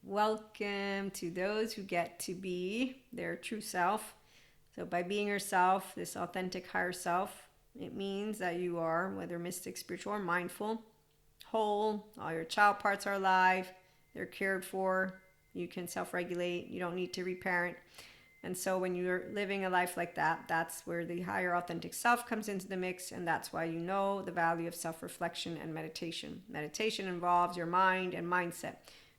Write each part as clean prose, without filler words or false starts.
Welcome to those who get to be their true self. So, by being yourself, this authentic higher self, it means that you are, whether mystic, spiritual, or mindful, whole. All your child parts are alive, they're cared for. You can self regulate, you don't need to reparent. And so when you're living a life like that, that's where the higher authentic self comes into the mix. And that's why you know the value of self reflection and meditation. Meditation involves your mind and mindset.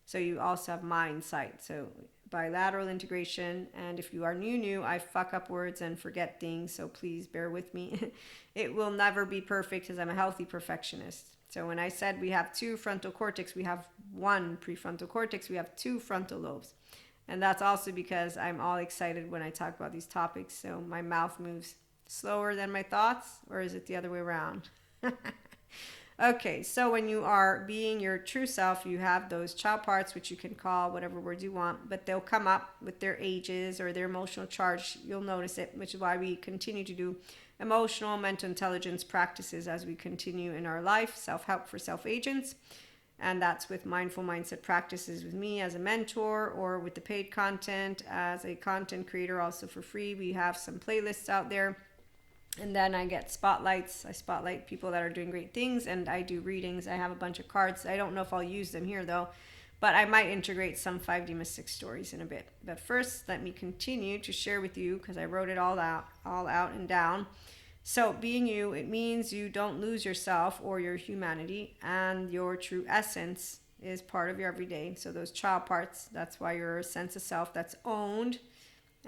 So you also have mindsight. So bilateral integration. And if you are new, I fuck up words and forget things. So please bear with me. It will never be perfect because I'm a healthy perfectionist. So when I said we have two frontal cortex, we have one prefrontal cortex, we have two frontal lobes. And that's also because I'm all excited when I talk about these topics. So my mouth moves slower than my thoughts, or is it the other way around? Okay, so when you are being your true self, you have those child parts, which you can call whatever words you want, but they'll come up with their ages or their emotional charge. You'll notice it, which is why we continue to do emotional, mental intelligence practices as we continue in our life, self-help for self-agents. And that's with mindful mindset practices with me as a mentor, or with the paid content as a content creator, also for free. We have some playlists out there. And then I get spotlights. I spotlight people that are doing great things, and I do readings. I have a bunch of cards. I don't know if I'll use them here though, but I might integrate some 5D mystic stories in a bit. But first, let me continue to share with you, because I wrote it all out and down. So being you, it means you don't lose yourself or your humanity, and your true essence is part of your everyday. So those child parts, that's why you're a sense of self that's owned.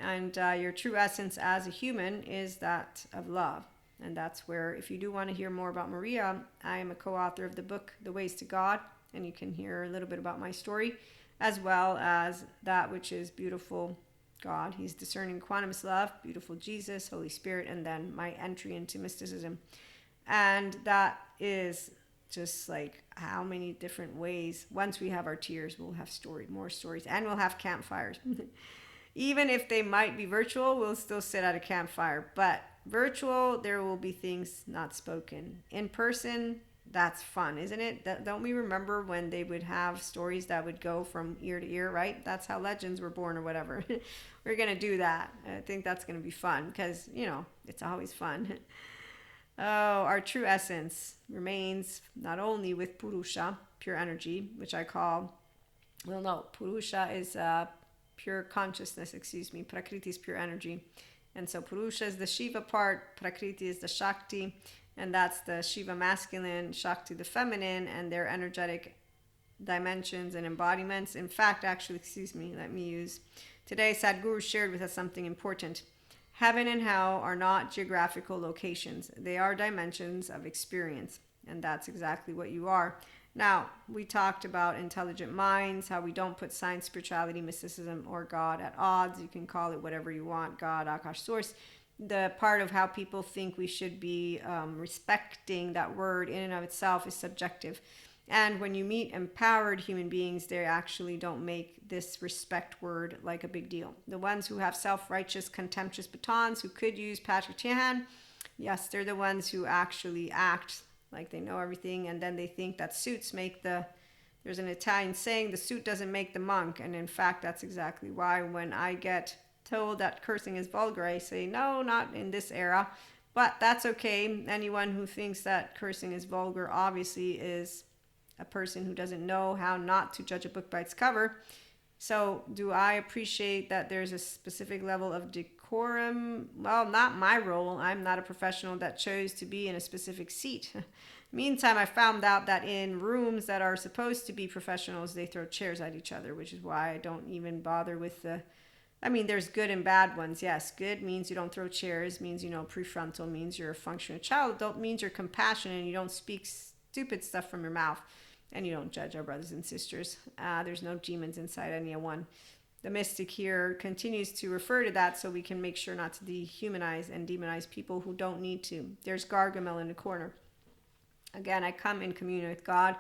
And your true essence as a human is that of love. And that's where, if you do want to hear more about Maria, I am a co-author of the book, The Ways to God. And you can hear a little bit about my story, as well as that which is beautiful God. He's discerning, equanimous love, beautiful Jesus, Holy Spirit, and then my entry into mysticism. And that is just like how many different ways. Once we have our tears, we'll have more stories, and we'll have campfires. Even if they might be virtual, we'll still sit at a campfire. But virtual, there will be things not spoken. In person, that's fun, isn't it? Don't we remember when they would have stories that would go from ear to ear, right? That's how legends were born, or whatever. We're going to do that. I think that's going to be fun because, it's always fun. Oh, our true essence remains not only with Purusha, pure energy, which I call, Purusha is pure consciousness, Prakriti is pure energy. And so Purusha is the Shiva part, Prakriti is the Shakti, and that's the Shiva masculine, Shakti the feminine, and their energetic dimensions and embodiments. In fact, actually, today Sadhguru shared with us something important. Heaven and hell are not geographical locations. They are dimensions of experience, and that's exactly what you are. Now, we talked about intelligent minds, how we don't put science, spirituality, mysticism, or God at odds. You can call it whatever you want, God, Akash, Source. The part of how people think we should be respecting that word in and of itself is subjective. And when you meet empowered human beings, they actually don't make this respect word like a big deal. The ones who have self-righteous, contemptuous batons, who could use Patrick Tiahan, yes, they're the ones who actually act like they know everything, and then they think that suits make there's an Italian saying, the suit doesn't make the monk. And in fact, that's exactly why when I get told that cursing is vulgar, I say, no, not in this era. But that's okay. Anyone who thinks that cursing is vulgar obviously is a person who doesn't know how not to judge a book by its cover. So do I appreciate that there's a specific level of decorum? Well, not my role. I'm not a professional that chose to be in a specific seat. Meantime, I found out that in rooms that are supposed to be professionals, they throw chairs at each other, which is why I don't even bother with there's good and bad ones. Yes, good means you don't throw chairs, means, prefrontal means you're a functional child. Adult means you're compassionate and you don't speak stupid stuff from your mouth. And you don't judge our brothers and sisters. There's no demons inside anyone. The mystic here continues to refer to that so we can make sure not to dehumanize and demonize people who don't need to. There's Gargamel in the corner. Again, I come in communion with God.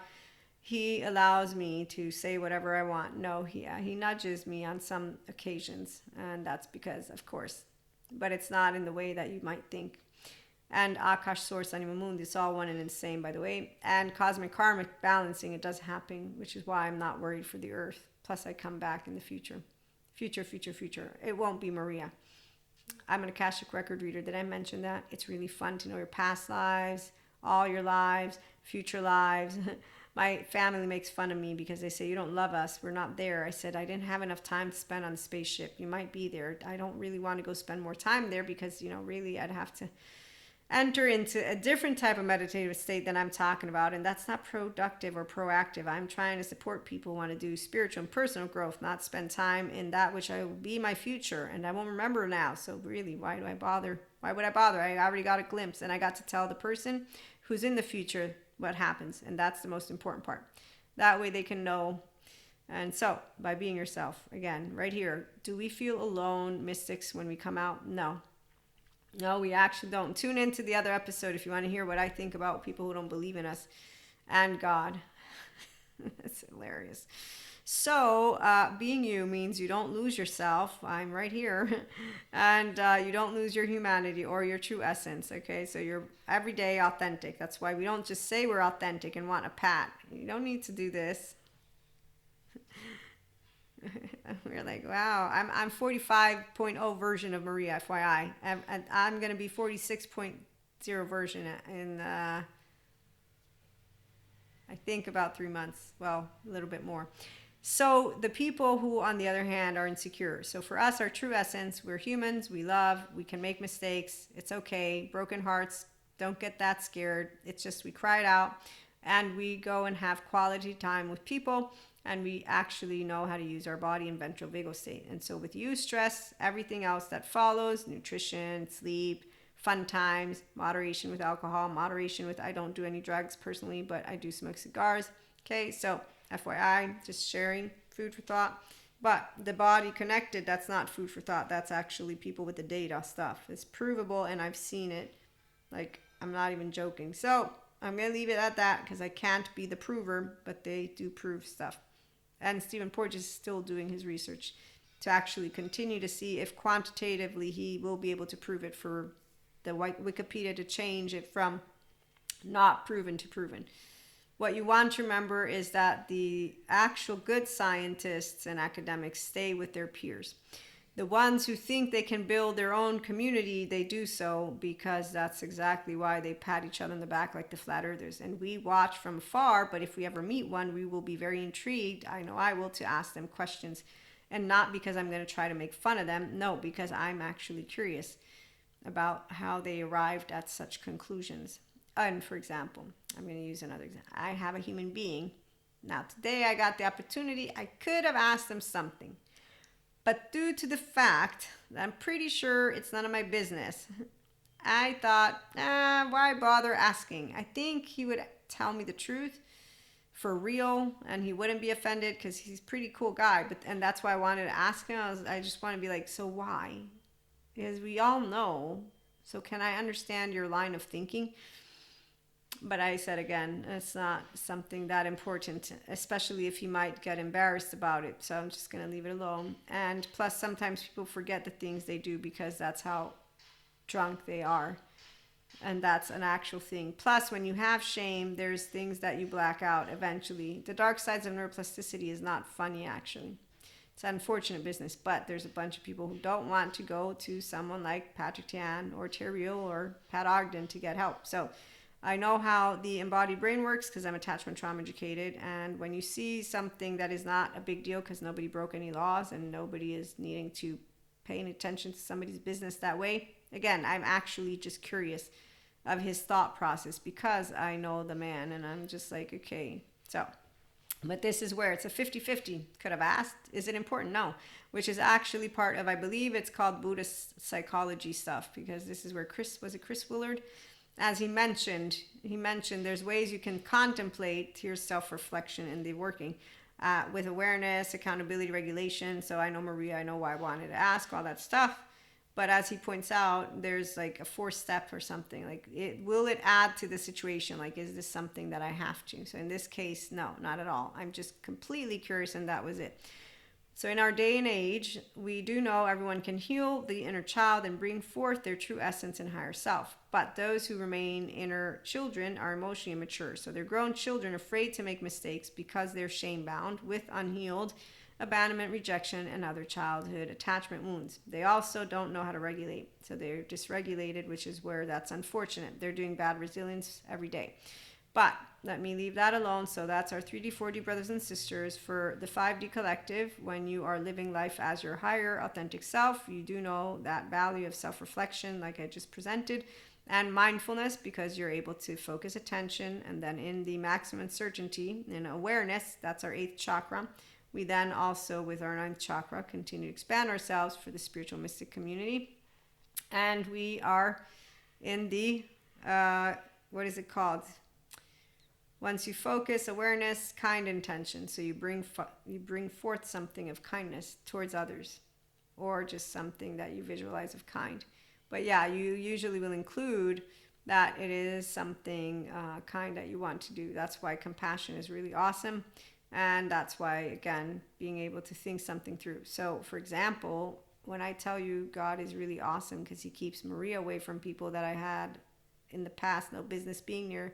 He allows me to say whatever I want. No, he nudges me on some occasions. And that's because, of course. But it's not in the way that you might think. And Akash, Source, Anima, Mundi, it's all one and the same, by the way. And cosmic karmic balancing, it does happen, which is why I'm not worried for the earth. Plus, I come back in the future. Future. It won't be Maria. I'm an Akashic record reader. Did I mention that? It's really fun to know your past lives, all your lives, future lives. My family makes fun of me because they say, you don't love us. We're not there. I said, I didn't have enough time to spend on the spaceship. You might be there. I don't really want to go spend more time there because, really I'd have to enter into a different type of meditative state than I'm talking about. And that's not productive or proactive. I'm trying to support people who want to do spiritual and personal growth, not spend time in that which I will be my future. And I won't remember now. So really, why do I bother? Why would I bother? I already got a glimpse and I got to tell the person who's in the future what happens. And that's the most important part. That way they can know. And so by being yourself, again, right here, do we feel alone, mystics, when we come out? No, we actually don't. Tune into the other episode if you want to hear what I think about people who don't believe in us and God. That's hilarious. So being you means you don't lose yourself. I'm right here. And you don't lose your humanity or your true essence. Okay, so you're everyday authentic. That's why we don't just say we're authentic and want a pat. You don't need to do this. We're like, wow, I'm 45.0 version of Maria, FYI. I'm going to be 46.0 version in, I think, about 3 months. Well, a little bit more. So the people who, on the other hand, are insecure. So for us, our true essence, we're humans, we love, we can make mistakes. It's okay. Broken hearts, don't get that scared. It's just we cry it out and we go and have quality time with people. And we actually know how to use our body in ventral vagal state. And so with eustress, everything else that follows, nutrition, sleep, fun times, moderation with alcohol, moderation with, I don't do any drugs personally, but I do smoke cigars. Okay, so FYI, just sharing, food for thought. But the body connected, that's not food for thought. That's actually people with the data stuff. It's provable and I've seen it. Like, I'm not even joking. So I'm going to leave it at that because I can't be the prover, but they do prove stuff. And Stephen Porges is still doing his research to actually continue to see if quantitatively he will be able to prove it for the Wikipedia to change it from not proven to proven. What you want to remember is that the actual good scientists and academics stay with their peers. The ones who think they can build their own community, they do so because that's exactly why they pat each other on the back like the flat earthers. And we watch from afar, but if we ever meet one, we will be very intrigued. I know I will, to ask them questions. And not because I'm going to try to make fun of them. No, because I'm actually curious about how they arrived at such conclusions. And for example, I'm going to use another example. I have a human being. Now today I got the opportunity. I could have asked them something. But due to the fact that I'm pretty sure it's none of my business, I thought, why bother asking? I think he would tell me the truth for real and he wouldn't be offended because he's a pretty cool guy. And that's why I wanted to ask him. I just want to be like, so why? Because we all know. So can I understand your line of thinking? But I said again, it's not something that important, especially if you might get embarrassed about it. So I'm just going to leave it alone. And plus, sometimes people forget the things they do because that's how drunk they are. And that's an actual thing. Plus, when you have shame, there's things that you black out eventually. The dark sides of neuroplasticity is not funny, actually. It's unfortunate business, but there's a bunch of people who don't want to go to someone like Patrick Tian or Terry Real or Pat Ogden to get help. So I know how the embodied brain works because I'm attachment trauma educated. And when you see something that is not a big deal because nobody broke any laws and nobody is needing to pay any attention to somebody's business that way, again, I'm actually just curious of his thought process because I know the man and I'm just like, okay, so. But this is where it's a 50-50. Could have asked, is it important? No, which is actually part of, I believe it's called Buddhist psychology stuff because this is where Chris Willard? As he mentioned there's ways you can contemplate your self-reflection in the working with awareness, accountability, regulation. So I know Maria, I know why I wanted to ask all that stuff. But as he points out, there's like a 4-step or something. Like, will it add to the situation? Like, is this something that I have to? So in this case, no, not at all. I'm just completely curious, and that was it. So in our day and age, we do know everyone can heal the inner child and bring forth their true essence and higher self. But those who remain inner children are emotionally immature. So they're grown children afraid to make mistakes because they're shame-bound with unhealed abandonment, rejection, and other childhood attachment wounds. They also don't know how to regulate. So they're dysregulated, which is where that's unfortunate. They're doing bad resilience every day. But let me leave that alone. So that's our 3D, 4D brothers and sisters. For the 5D collective, when you are living life as your higher authentic self, you do know that value of self-reflection, like I just presented, and mindfulness, because you're able to focus attention. And then in the maximum certainty and awareness, that's our 8th chakra. We then also, with our 9th chakra, continue to expand ourselves for the spiritual mystic community. And we are in the, what is it called? Once you focus, awareness, kind intention. So you bring forth something of kindness towards others, or just something that you visualize of kind. But yeah, you usually will include that it is something kind that you want to do. That's why compassion is really awesome. And that's why, again, being able to think something through. So, for example, when I tell you God is really awesome because he keeps Maria away from people that I had in the past no business being near,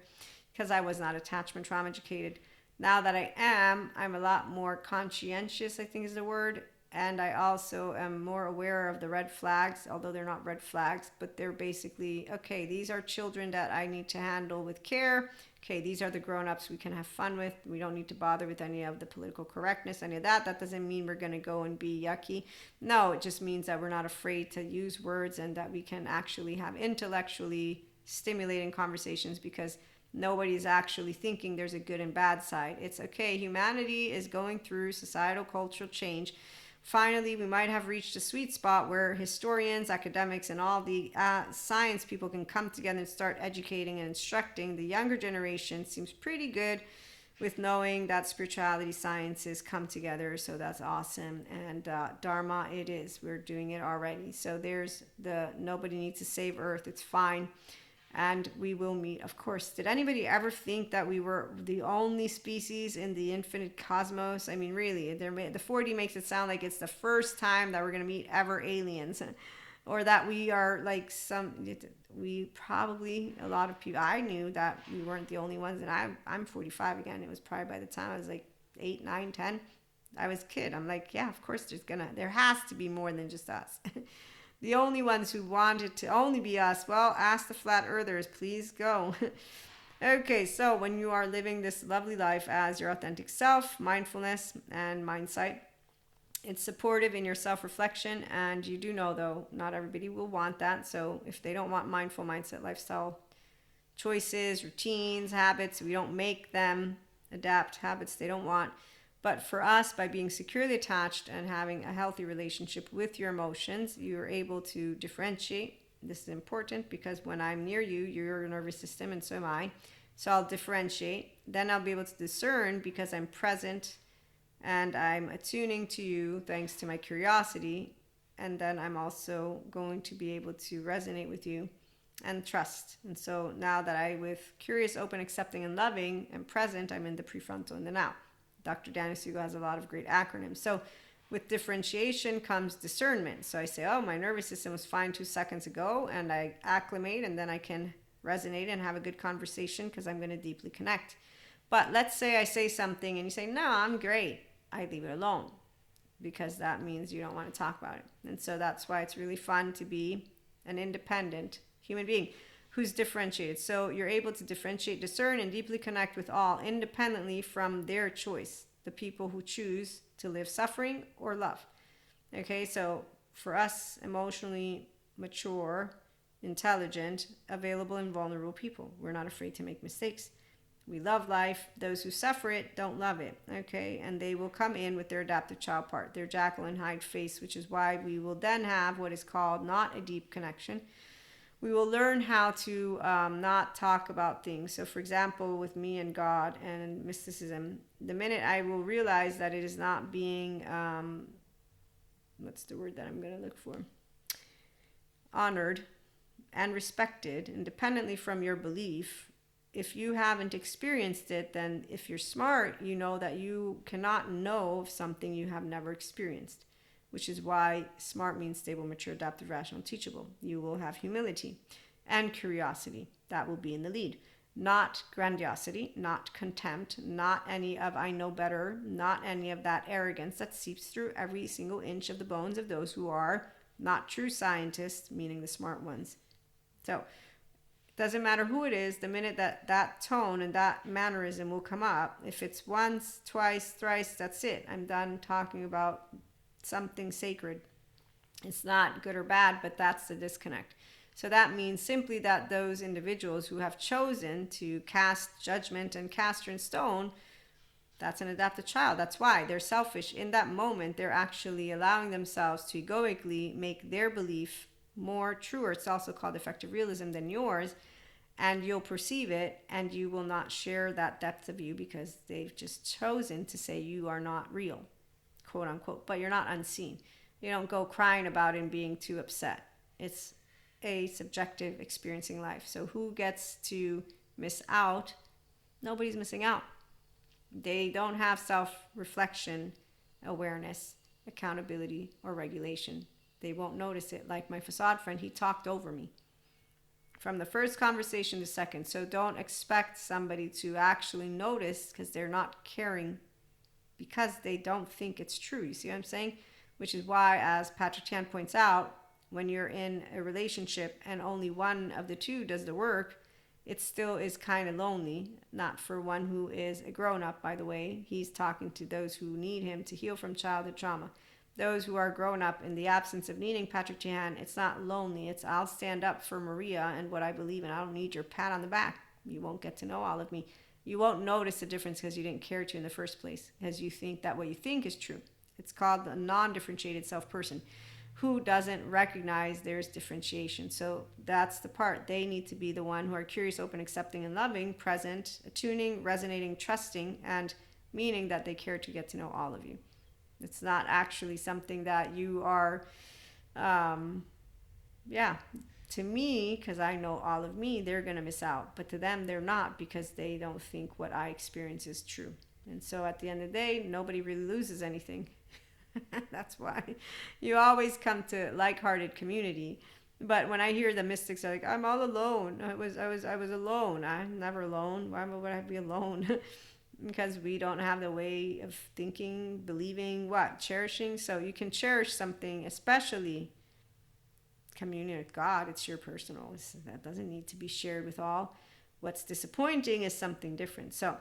because I was not attachment trauma educated. Now that I am, I'm a lot more conscientious, I think is the word. And I also am more aware of the red flags, although they're not red flags, but they're basically, okay, these are children that I need to handle with care. Okay, these are the grown-ups we can have fun with. We don't need to bother with any of the political correctness, any of that. That doesn't mean we're going to go and be yucky. No, it just means that we're not afraid to use words and that we can actually have intellectually stimulating conversations, because nobody's actually thinking there's a good and bad side. It's okay. Humanity is going through societal, cultural change. Finally, we might have reached a sweet spot where historians, academics, and all the science people can come together and start educating and instructing. The younger generation seems pretty good with knowing that spirituality, sciences come together. So that's awesome. And Dharma, it is. We're doing it already. So there's the nobody needs to save Earth. It's fine. And we will meet, of course. Did anybody ever think that we were the only species in the infinite cosmos? I mean, really, the 4D makes it sound like it's the first time that we're going to meet ever aliens, or that we are like we probably, a lot of people, I knew that we weren't the only ones. And I'm 45 again. It was probably by the time I was like 8, 9, 10. I was a kid. I'm like, yeah, of course there has to be more than just us. The only ones who wanted to only be us, well, ask the flat earthers, please go. Okay, so when you are living this lovely life as your authentic self, mindfulness and mindsight, it's supportive in your self-reflection. And you do know, though, not everybody will want that. So if they don't want mindful mindset lifestyle choices, routines, habits, we don't make them adapt habits they don't want. But for us, by being securely attached and having a healthy relationship with your emotions, you're able to differentiate. This is important because when I'm near you, you're your nervous system and so am I. So I'll differentiate. Then I'll be able to discern because I'm present and I'm attuning to you thanks to my curiosity. And then I'm also going to be able to resonate with you and trust. And so now that I, with curious, open, accepting, and loving, am present, I'm in the prefrontal and the now. Dr. Daniel Siegel has a lot of great acronyms. So with differentiation comes discernment. So I say, oh, my nervous system was fine 2 seconds ago, and I acclimate, and then I can resonate and have a good conversation because I'm going to deeply connect. But let's say I say something and you say, no, I'm great. I leave it alone because that means you don't want to talk about it. And so that's why it's really fun to be an independent human being who's differentiated. So you're able to differentiate, discern, and deeply connect with all independently from their choice, the people who choose to live suffering or love. Okay, so for us, emotionally mature, intelligent, available, and vulnerable people, we're not afraid to make mistakes. We love life. Those who suffer it don't love it, okay? And they will come in with their adaptive child part, their Jekyll and Hyde face, which is why we will then have what is called not a deep connection. We will learn how to not talk about things. So, for example, with me and God and mysticism, the minute I will realize that it is not being, what's the word that I'm going to look for? Honored and respected, independently from your belief. If you haven't experienced it, then if you're smart, you know that you cannot know of something you have never experienced. Which is why smart means stable, mature, adaptive, rational, teachable. You will have humility and curiosity. That will be in the lead. not grandiosity, not contempt, not any of I know better, not any of that arrogance that seeps through every single inch of the bones of those who are not true scientists, meaning the smart ones. So it doesn't matter who it is, the minute that tone and that mannerism will come up, if it's once, twice, thrice, that's it. I'm done talking about something sacred. It's not good or bad, but that's the disconnect. So that means simply that those individuals who have chosen to cast judgment and cast in stone, that's an adapted child. That's why they're selfish. In that moment, they're actually allowing themselves to egoically make their belief more truer. It's also called effective realism than yours. And you'll perceive it, and you will not share that depth of you because they've just chosen to say you are not real, quote unquote. But you're not unseen. You don't go crying about it and being too upset. It's a subjective experiencing life. So who gets to miss out? Nobody's missing out. They don't have self-reflection, awareness, accountability, or regulation. They won't notice it. Like my facade friend, he talked over me from the first conversation to second. So don't expect somebody to actually notice because they're not caring, because they don't think it's true. You see what I'm saying? Which is why, as Patrick Chan points out, when you're in a relationship and only one of the two does the work, it still is kind of lonely. Not for one who is a grown-up, by the way. He's talking to those who need him to heal from childhood trauma. Those who are grown up in the absence of needing Patrick Chan, it's not lonely. It's I'll stand up for Maria and what I believe in. I don't need your pat on the back. You won't get to know all of me. You won't notice the difference because you didn't care to in the first place, as you think that what you think is true. It's called the non-differentiated self-person, who doesn't recognize there's differentiation. So that's the part. They need to be the one who are curious, open, accepting, and loving, present, attuning, resonating, trusting, and meaning that they care to get to know all of you. It's not actually something that you are, to me, because I know all of me, they're going to miss out. But to them, they're not, because they don't think what I experience is true. And so at the end of the day, nobody really loses anything. That's why you always come to like-hearted community. But when I hear the mystics are like, I'm all alone. I was alone. I'm never alone. Why would I be alone? Because we don't have the way of thinking, believing, cherishing. So you can cherish something, especially communion with God. It's your personal. That doesn't need to be shared with all. What's disappointing is something different. So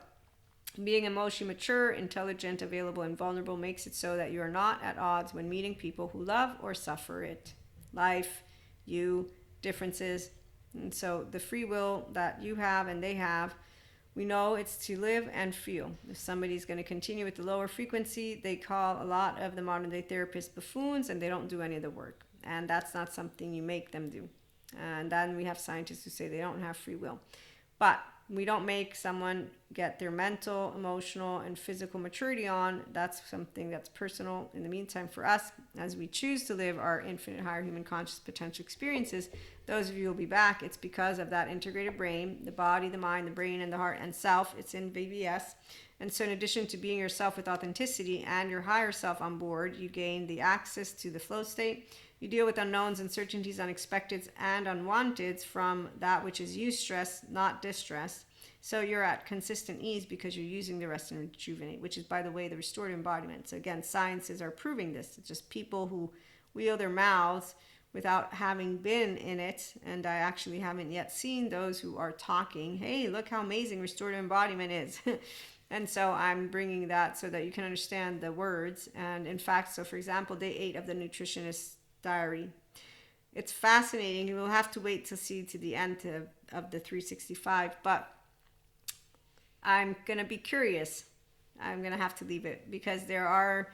being emotionally mature, intelligent, available, and vulnerable makes it so that you are not at odds when meeting people who love or suffer it. Life, you, differences. And so the free will that you have and they have, we know it's to live and feel. If somebody's going to continue with the lower frequency, they call a lot of the modern day therapists buffoons, and they don't do any of the work. And that's not something you make them do. And then we have scientists who say they don't have free will. But we don't make someone get their mental, emotional, and physical maturity on. That's something that's personal. In the meantime, for us, as we choose to live our infinite higher human conscious potential experiences, those of you who will be back, it's because of that integrated brain, the body, the mind, the brain, and the heart, and self. It's in VBS. And so in addition to being yourself with authenticity and your higher self on board, you gain the access to the flow state. You deal with unknowns, uncertainties, unexpecteds, and unwanteds from that which is eustress, not distress. So you're at consistent ease because you're using the rest and rejuvenate, which is, by the way, the restorative embodiment. So again, sciences are proving this. It's just people who wheel their mouths without having been in it. And I actually haven't yet seen those who are talking, hey, look how amazing restorative embodiment is. And so I'm bringing that so that you can understand the words. And in fact, so for example, day 8 of the nutritionist diary. It's fascinating. You will have to wait to see to the end of the 365, but I'm going to be curious. I'm going to have to leave it because there are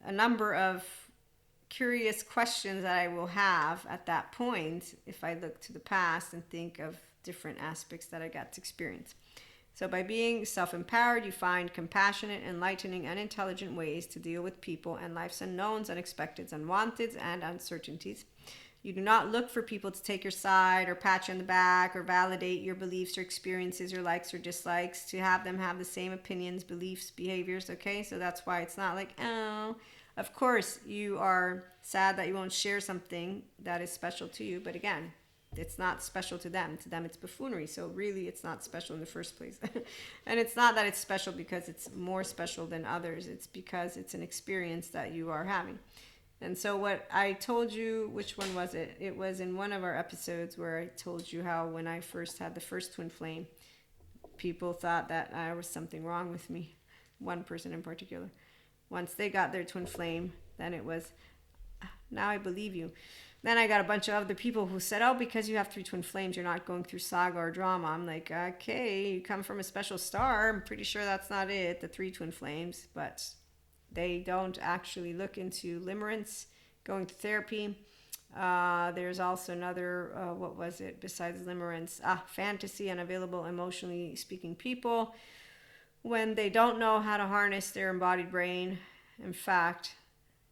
a number of curious questions that I will have at that point if I look to the past and think of different aspects that I got to experience. So by being self-empowered, you find compassionate, enlightening, and intelligent ways to deal with people and life's unknowns, unexpecteds, unwanteds, and uncertainties. You do not look for people to take your side or pat you on the back or validate your beliefs or experiences, your likes or dislikes, to have them have the same opinions, beliefs, behaviors, okay? So that's why it's not like, oh, of course you are sad that you won't share something that is special to you, but again, it's not special to them. To them, it's buffoonery. So really, it's not special in the first place. And it's not that it's special because it's more special than others. It's because it's an experience that you are having. And so what I told you, which one was it? It was in one of our episodes where I told you how when I first had the first twin flame, people thought that there was something wrong with me. One person in particular. Once they got their twin flame, then it was, now I believe you. Then I got a bunch of other people who said, oh, because you have 3 twin flames, you're not going through saga or drama. I'm like, okay, you come from a special star. I'm pretty sure that's not it, the 3 twin flames. But they don't actually look into limerence, going to therapy. There's also another, what was it, besides limerence? Fantasy, unavailable, emotionally speaking people. When they don't know how to harness their embodied brain, in fact,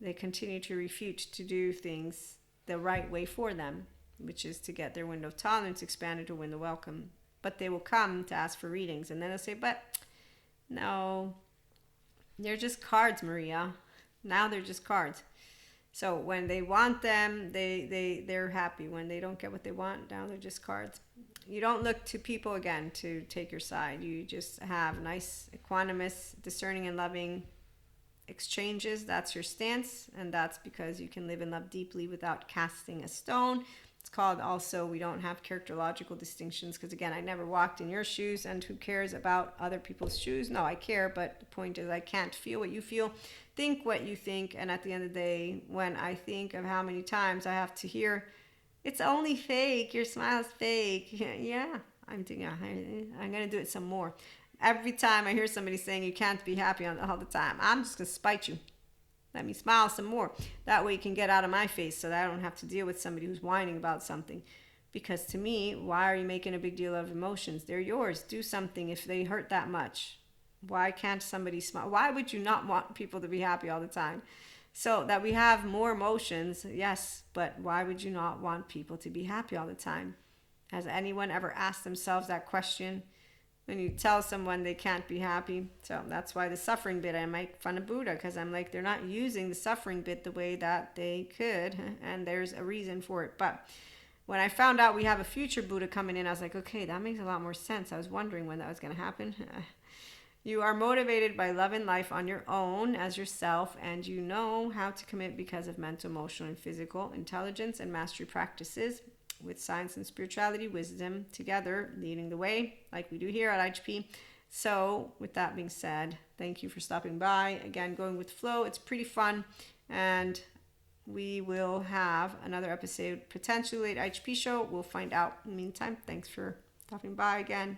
they continue to refute to do things the right way for them, which is to get their window of tolerance expanded to win the welcome. But they will come to ask for readings, and then they'll say, but no, they're just cards, Maria. Now they're just cards. So when they want them, they're happy. When they don't get what they want, now they're just cards. You don't look to people, again, to take your side. You just have nice, equanimous, discerning and loving exchanges. That's your stance, and that's because you can live and love deeply without casting a stone. It's called also, we don't have characterological distinctions, because again, I never walked in your shoes, and who cares about other people's shoes? No, I care, but the point is I can't feel what you feel, think what you think, and at the end of the day, when I think of how many times I have to hear, it's only fake, your smile's fake. Yeah, I'm thinking, I'm going to do it some more. Every time I hear somebody saying you can't be happy all the time, I'm just going to spite you. Let me smile some more. That way you can get out of my face so that I don't have to deal with somebody who's whining about something. Because to me, why are you making a big deal of emotions? They're yours. Do something if they hurt that much. Why can't somebody smile? Why would you not want people to be happy all the time? So that we have more emotions, yes, but why would you not want people to be happy all the time? Has anyone ever asked themselves that question? When you tell someone they can't be happy. So that's why the suffering bit, I make fun of Buddha, because I'm like, they're not using the suffering bit the way that they could, and there's a reason for it. But when I found out we have a future Buddha coming in, I was like, okay, that makes a lot more sense. I was wondering when that was going to happen. You are motivated by love and life on your own as yourself, and you know how to commit because of mental, emotional, and physical intelligence and mastery practices, with science and spirituality, wisdom together, leading the way, like we do here at IHP. So with that being said, thank you for stopping by. Again, going with flow, it's pretty fun. And we will have another episode potentially at IHP show. We'll find out. In the meantime, thanks for stopping by again.